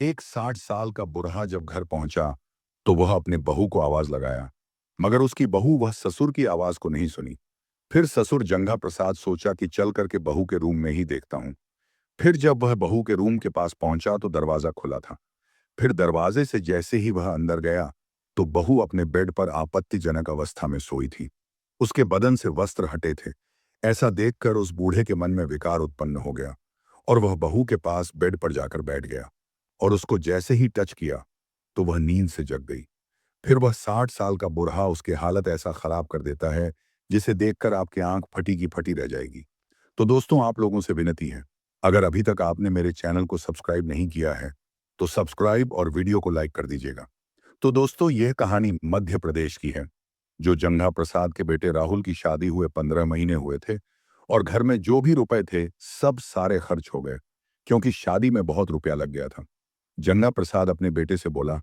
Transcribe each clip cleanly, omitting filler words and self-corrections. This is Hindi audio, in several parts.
एक 60 साल का बुढ़ा जब घर पहुंचा तो वह अपने बहू को आवाज लगाया, मगर उसकी बहू वह ससुर की आवाज को नहीं सुनी। फिर ससुर जंघा प्रसाद सोचा कि चल करके बहू के रूम में ही देखता हूं। फिर जब वह बहू के रूम के पास पहुंचा तो दरवाजा खुला था। फिर दरवाजे से जैसे ही वह अंदर गया तो बहू अपने बेड पर आपत्तिजनक अवस्था में सोई थी। उसके बदन से वस्त्र हटे थे। ऐसा देखकर उस बूढ़े के मन में विकार उत्पन्न हो गया और वह बहू के पास बेड पर जाकर बैठ गया और उसको जैसे ही टच किया तो वह नींद से जग गई। फिर वह 60 साल का बुढ़ा उसकी हालत ऐसा खराब कर देता है जिसे देखकर आपकी आंख फटी की फटी रह जाएगी। तो दोस्तों, आप लोगों से विनती है, अगर अभी तक आपने मेरे चैनल को सब्सक्राइब नहीं किया है तो सब्सक्राइब और वीडियो को लाइक कर दीजिएगा। तो दोस्तों, यह कहानी मध्य प्रदेश की है। जो जंघा प्रसाद के बेटे राहुल की शादी हुए 15 महीने हुए थे और घर में जो भी रुपए थे सब सारे खर्च हो गए, क्योंकि शादी में बहुत रुपया लग गया था। जंगा प्रसाद अपने बेटे से बोला,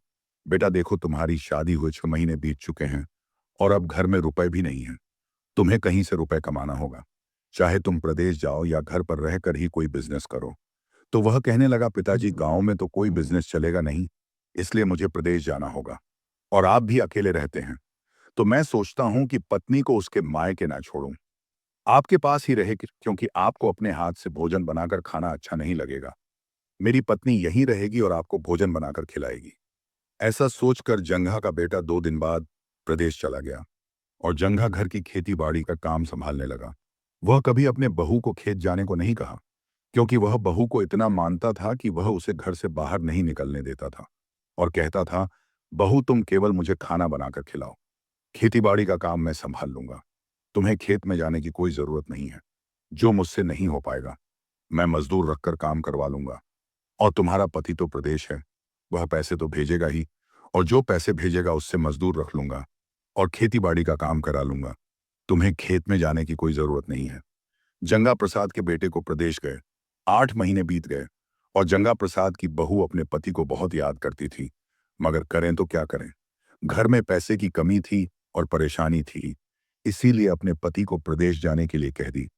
बेटा देखो, तुम्हारी शादी हुए 6 महीने बीत चुके हैं और अब घर में रुपए भी नहीं है। तुम्हें कहीं से रुपए कमाना होगा, चाहे तुम प्रदेश जाओ या घर पर रहकर ही कोई बिजनेस करो। तो वह कहने लगा, पिताजी गांव में तो कोई बिजनेस चलेगा नहीं, इसलिए मुझे प्रदेश जाना होगा और आप भी अकेले रहते हैं। तो मैं सोचता हूं कि पत्नी को उसके मायके ना छोड़ूं, आपके पास ही रहे, क्योंकि आपको अपने हाथ से भोजन बनाकर खाना अच्छा नहीं लगेगा। मेरी पत्नी यहीं रहेगी और आपको भोजन बनाकर खिलाएगी। ऐसा सोचकर जंघा का बेटा 2 दिन बाद प्रदेश चला गया और जंघा घर की खेती बाड़ी का काम संभालने लगा। वह कभी अपने बहू को खेत जाने को नहीं कहा, क्योंकि वह बहू को इतना मानता था कि वह उसे घर से बाहर नहीं निकलने देता था और कहता था, बहू तुम केवल मुझे खाना बनाकर खिलाओ, खेतीबाड़ी का काम मैं संभाल लूंगा। तुम्हें खेत में जाने की कोई जरूरत नहीं है। जो मुझसे नहीं हो पाएगा मैं मजदूर रखकर काम करवा लूंगा। और तुम्हारा पति तो प्रदेश है, वह पैसे तो भेजेगा ही, और जो पैसे भेजेगा उससे मजदूर रख लूंगा और खेतीबाड़ी का काम करा लूंगा। तुम्हें खेत में जाने की कोई जरूरत नहीं है। जंगा प्रसाद के बेटे को प्रदेश गए। 8 महीने बीत गए और जंगा प्रसाद की बहू अपने पति को बहुत याद करती थी, मगर करें तो क्या करें। घर में पैसे की कमी थी और परेशानी थी, इसीलिए अपने पति को प्रदेश जाने के लिए कह दी।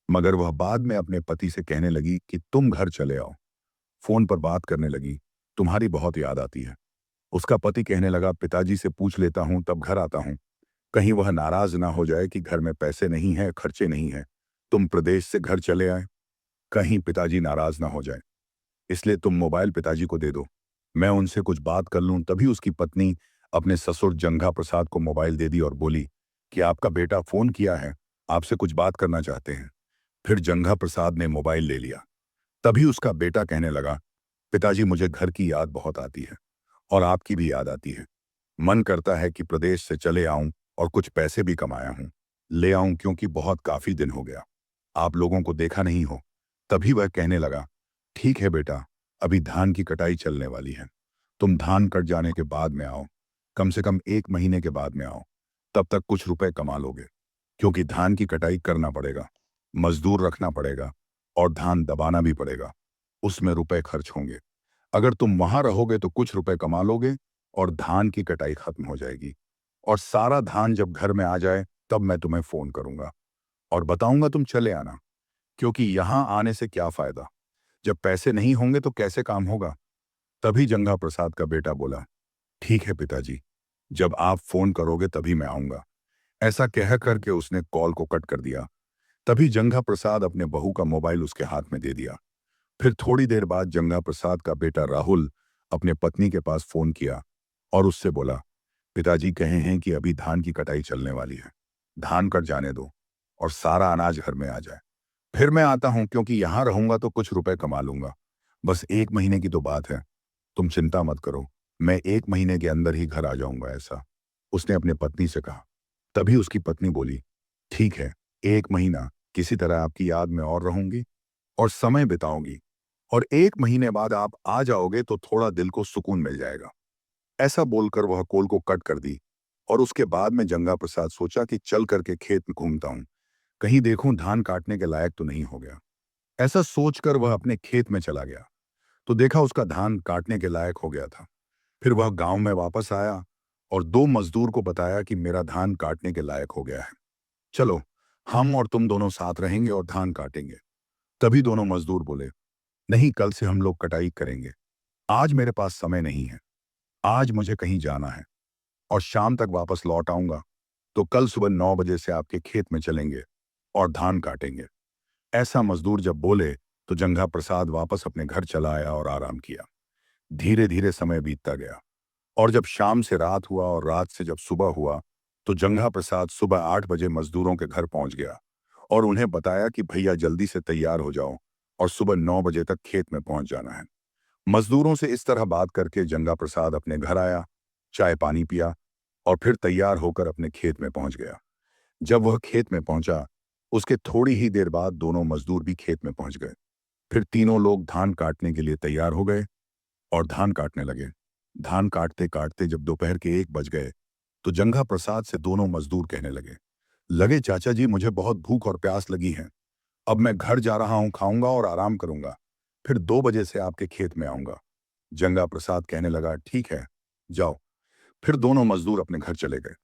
मगर वह बाद में अपने पति से कहने लगी कि तुम घर चले आओ। फोन पर बात करने लगी, तुम्हारी बहुत याद आती है। उसका पति कहने लगा, पिताजी से पूछ लेता हूं तब घर आता हूं, कहीं वह नाराज ना हो जाए कि घर में पैसे नहीं है, खर्चे नहीं है, तुम प्रदेश से घर चले आए, कहीं पिताजी नाराज ना हो जाए। इसलिए तुम मोबाइल पिताजी को दे दो, मैं उनसे कुछ बात कर लूं। तभी उसकी पत्नी अपने ससुर जंघा प्रसाद को मोबाइल दे दी और बोली कि आपका बेटा फोन किया है, आपसे कुछ बात करना चाहते हैं। फिर जंघा प्रसाद ने मोबाइल ले लिया। तभी उसका बेटा कहने लगा, पिताजी मुझे घर की याद बहुत आती है और आपकी भी याद आती है। मन करता है कि प्रदेश से चले आऊं और कुछ पैसे भी कमाया हूं ले आऊं, क्योंकि बहुत काफी दिन हो गया आप लोगों को देखा नहीं हो। तभी वह कहने लगा, ठीक है बेटा, अभी धान की कटाई चलने वाली है, तुम धान कट जाने के बाद में आओ, कम से कम 1 महीने के बाद में आओ, तब तक कुछ रुपए कमा लोगे, क्योंकि धान की कटाई करना पड़ेगा, मजदूर रखना पड़ेगा और धान दबाना भी पड़ेगा, उसमें रुपए खर्च होंगे। अगर तुम वहां रहोगे तो कुछ रुपए कमा लोगे और धान की कटाई खत्म हो जाएगी, और सारा धान जब घर में आ जाए तब मैं तुम्हें फोन करूंगा और बताऊंगा तुम चले आना, क्योंकि यहां आने से क्या फायदा, जब पैसे नहीं होंगे तो कैसे काम होगा। तभी जंगा प्रसाद का बेटा बोला, ठीक है पिताजी, जब आप फोन करोगे तभी मैं आऊंगा। ऐसा कह करके उसने कॉल को कट कर दिया। तभी जंगा प्रसाद अपने बहू का मोबाइल उसके हाथ में दे दिया। फिर थोड़ी देर बाद जंगा प्रसाद का बेटा राहुल अपने पत्नी के पास फोन किया और उससे बोला, पिताजी कहे हैं कि अभी धान की कटाई चलने वाली है, धान कट जाने दो और सारा अनाज घर में आ जाए, फिर मैं आता हूं, क्योंकि यहां रहूंगा तो कुछ रुपए कमा लूंगा। बस 1 महीने की तो बात है, तुम चिंता मत करो, मैं 1 महीने के अंदर ही घर आ जाऊंगा, ऐसा उसने अपने पत्नी से कहा। तभी उसकी पत्नी बोली, ठीक है, 1 महीना किसी तरह आपकी याद में और रहूंगी और समय बिताऊंगी, और 1 महीने बाद आप आ जाओगे तो थोड़ा दिल को सुकून मिल जाएगा। ऐसा बोलकर वह कॉल को कट कर दी और उसके बाद में जंगा प्रसाद सोचा कि चल करके खेत में घूमता हूं, कहीं देखूं धान काटने के लायक तो नहीं हो गया। ऐसा सोचकर वह अपने खेत में चला गया तो देखा उसका धान काटने के लायक हो गया था। फिर वह गांव में वापस आया और 2 मजदूर को बताया कि मेरा धान काटने के लायक हो गया है, चलो हम और तुम दोनों साथ रहेंगे और धान काटेंगे। तभी दोनों मजदूर बोले, नहीं, कल से हम लोग कटाई करेंगे, आज मेरे पास समय नहीं है, आज मुझे कहीं जाना है और शाम तक वापस लौट आऊंगा, तो कल सुबह 9 बजे से आपके खेत में चलेंगे और धान काटेंगे। ऐसा मजदूर जब बोले तो जंघा प्रसाद वापस अपने घर चला आया और आराम किया। धीरे धीरे समय बीतता गया और जब शाम से रात हुआ और रात से जब सुबह हुआ, तो जंघा प्रसाद सुबह 8 बजे मजदूरों के घर पहुंच गया और उन्हें बताया कि भैया जल्दी से तैयार हो जाओ और सुबह 9 बजे तक खेत में पहुंच जाना है। मजदूरों से इस तरह बात करके जंगा प्रसाद अपने घर आया, चाय पानी पिया और फिर तैयार होकर अपने खेत में पहुंच गया। जब वह खेत में पहुंचा, उसके थोड़ी ही देर बाद दोनों मजदूर भी खेत में पहुंच गए। फिर तीनों लोग धान काटने के लिए तैयार हो गए और धान काटने लगे। धान काटते काटते जब दोपहर के 1 बज गए, तो जंगा प्रसाद से दोनों मजदूर कहने लगे, लगे चाचा जी मुझे बहुत भूख और प्यास लगी है। अब मैं घर जा रहा हूं, खाऊंगा और आराम करूंगा। फिर 2 बजे से आपके खेत में आऊंगा। जंगा प्रसाद कहने लगा, ठीक है, जाओ। फिर दोनों मजदूर अपने घर चले गए।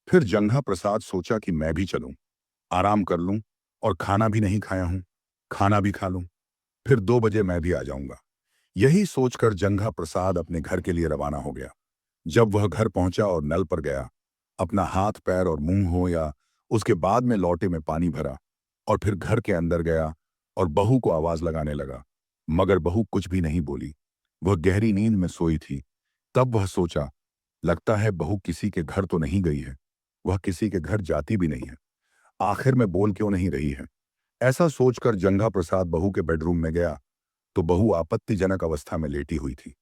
फिर जंगा प्रसाद सोचा कि मैं भी चलूं, आराम कर लूं और खाना भी नहीं खाया हूं, खाना भी खा लूं। फिर 2 बजे मैं भी आ जाऊंगा। यही सोचकर जंगा प्रसाद अपने घर के लिए रवाना हो गया। जब वह घर पहुंचा और नल पर गया, अपना हाथ पैर और मुंह हो या उसके बाद में लोटे में पानी भरा और फिर घर के अंदर गया और बहू को आवाज लगाने लगा, मगर बहू कुछ भी नहीं बोली। वह गहरी नींद में सोई थी। तब वह सोचा, लगता है बहू किसी के घर तो नहीं गई है, वह किसी के घर जाती भी नहीं है, आखिर में बोल क्यों नहीं रही है। ऐसा सोचकर जंगा प्रसाद बहू के बेडरूम में गया, तो बहू आपत्तिजनक अवस्था में लेटी हुई थी।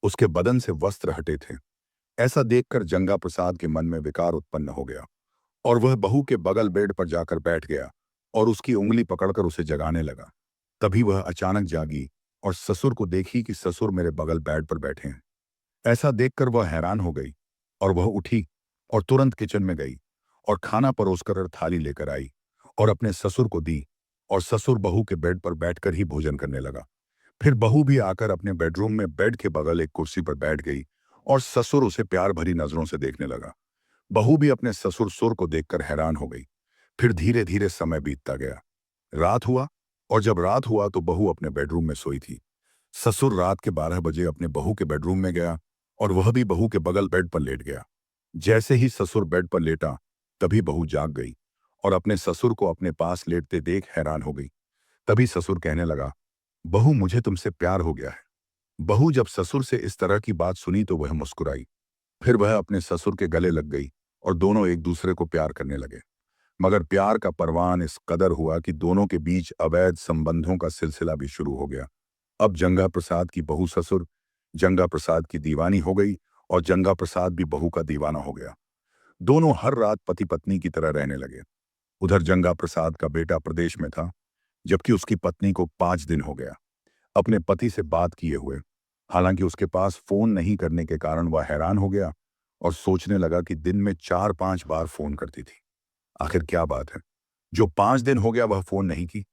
उसके बदन से वस्त्र हटे थे। ऐसा देखकर जंगा प्रसाद के मन में विकार उत्पन्न हो गया और वह बहू के बगल बेड पर जाकर बैठ गया और उसकी उंगली पकड़कर उसे जगाने लगा। तभी वह अचानक जागी और ससुर को देखी कि ससुर मेरे बगल बेड पर बैठे हैं। ऐसा देखकर वह हैरान हो गई और वह उठी और तुरंत किचन में गई और खाना परोसकर थाली लेकर आई और अपने ससुर को दी और ससुर बहू के बेड पर बैठकर ही भोजन करने लगा। फिर बहू भी आकर अपने बेडरूम में बेड के बगल एक कुर्सी पर बैठ गई और ससुर उसे प्यार भरी नजरों से देखने लगा। बहू भी अपने ससुर सुर को देखकर हैरान हो गई। फिर धीरे धीरे समय बीतता गया। रात हुआ और जब रात हुआ तो बहू अपने बेडरूम में सोई थी। ससुर रात के 12 बजे अपने बहू के बेडरूम में गया और वह भी बहू के बगल बेड पर लेट गया। जैसे ही ससुर बेड पर लेटा, तभी बहू जाग गई और अपने ससुर को अपने पास लेटते देख हैरान हो गई। तभी ससुर कहने लगा, बहू मुझे तुमसे प्यार हो गया है। बहू जब ससुर से इस तरह की बात सुनी तो वह मुस्कुराई। फिर वह अपने ससुर के गले लग गई और दोनों एक दूसरे को प्यार करने लगे। मगर प्यार का परवान इस कदर हुआ कि दोनों के बीच अवैध संबंधों का सिलसिला भी शुरू हो गया। अब जंगा प्रसाद की बहू ससुर जंगा प्रसाद की दीवानी हो गई और जंगा प्रसाद भी बहू का दीवाना हो गया। दोनों हर रात पति पत्नी की तरह रहने लगे। उधर जंगा प्रसाद का बेटा प्रदेश में था, जबकि उसकी पत्नी को 5 दिन हो गया अपने पति से बात किए हुए। हालांकि उसके पास फोन नहीं करने के कारण वह हैरान हो गया और सोचने लगा कि दिन में 4-5 बार फोन करती थी। आखिर क्या बात है जो 5 दिन हो गया वह फोन नहीं की।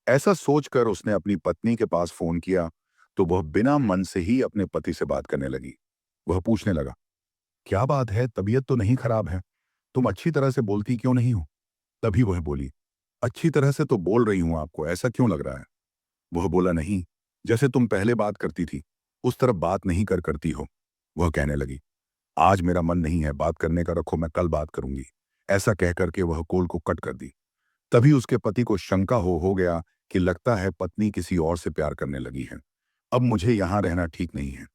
ऐसा सोचकर उसने अपनी पत्नी के पास फोन किया, तो वह बिना मन से ही अपने पति से बात करने लगी। वह पूछने लगा, क्या बात है, तबीयत तो नहीं खराब है, तुम अच्छी तरह से बोलती क्यों नहीं हो। तभी वह बोली, अच्छी तरह से तो बोल रही हूं, आपको ऐसा क्यों लग रहा है। वह बोला, नहीं, जैसे तुम पहले बात करती थी उस तरफ बात नहीं करती हो। वह कहने लगी, आज मेरा मन नहीं है बात करने का, रखो मैं कल बात करूंगी। ऐसा कहकर के वह कॉल को कट कर दी। तभी उसके पति को शंका हो गया कि लगता है पत्नी किसी और से प्यार करने लगी है। अब मुझे यहां रहना ठीक नहीं है,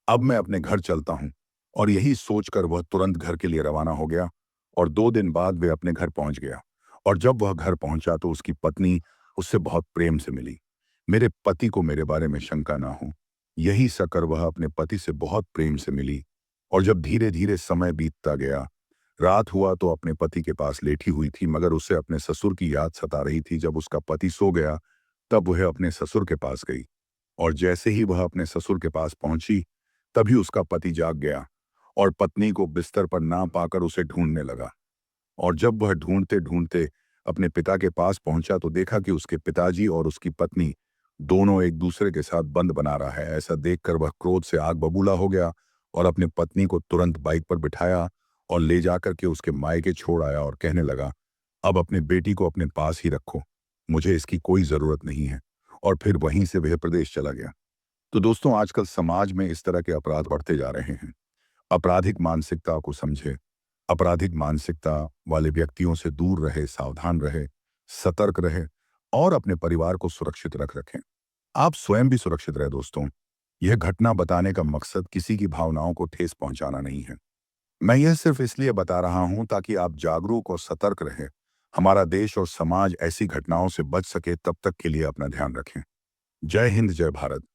अब मैं अपने घर चलता हूं। और यही सोचकर वह तुरंत घर के लिए रवाना हो गया और 2 दिन बाद वे अपने घर पहुंच गया। और जब वह घर पहुंचा तो उसकी पत्नी उससे बहुत प्रेम से मिली। मेरे पति को मेरे बारे में शंका ना हो, यही सककर वह अपने पति से बहुत प्रेम से मिली। और जब धीरे धीरे समय बीतता गया, रात हुआ तो अपने पति के पास लेटी हुई थी, मगर उसे अपने ससुर की याद सता रही थी। जब उसका पति सो गया, तब वह अपने ससुर के पास गई और जैसे ही वह अपने ससुर के पास पहुंची, तभी उसका पति जाग गया और पत्नी को बिस्तर पर ना पाकर उसे ढूंढने लगा। और जब वह ढूंढते ढूंढते अपने पिता के पास पहुंचा तो देखा कि उसके पिताजी और उसकी पत्नी दोनों एक दूसरे के साथ बंद बना रहा है। ऐसा देखकर वह क्रोध से आग बबूला हो गया और अपने पत्नी को तुरंत बाइक पर बिठाया और ले जाकर के उसके मायके छोड़ आया और कहने लगा, अब अपने बेटी को अपने पास ही रखो, मुझे इसकी कोई जरूरत नहीं है। और फिर वहीं से वह प्रदेश चला गया। तो दोस्तों, आजकल समाज में इस तरह के अपराध बढ़ते जा रहे हैं। आपराधिक मानसिकता को समझे, आपराधिक मानसिकता वाले व्यक्तियों से दूर रहे, सावधान रहे, सतर्क रहे और अपने परिवार को सुरक्षित रखें। आप स्वयं भी सुरक्षित रहे दोस्तों। यह घटना बताने का मकसद किसी की भावनाओं को ठेस पहुंचाना नहीं है। मैं यह सिर्फ इसलिए बता रहा हूं ताकि आप जागरूक और सतर्क रहें। हमारा देश और समाज ऐसी घटनाओं से बच सके, तब तक के लिए अपना ध्यान रखें। जय हिंद, जय भारत।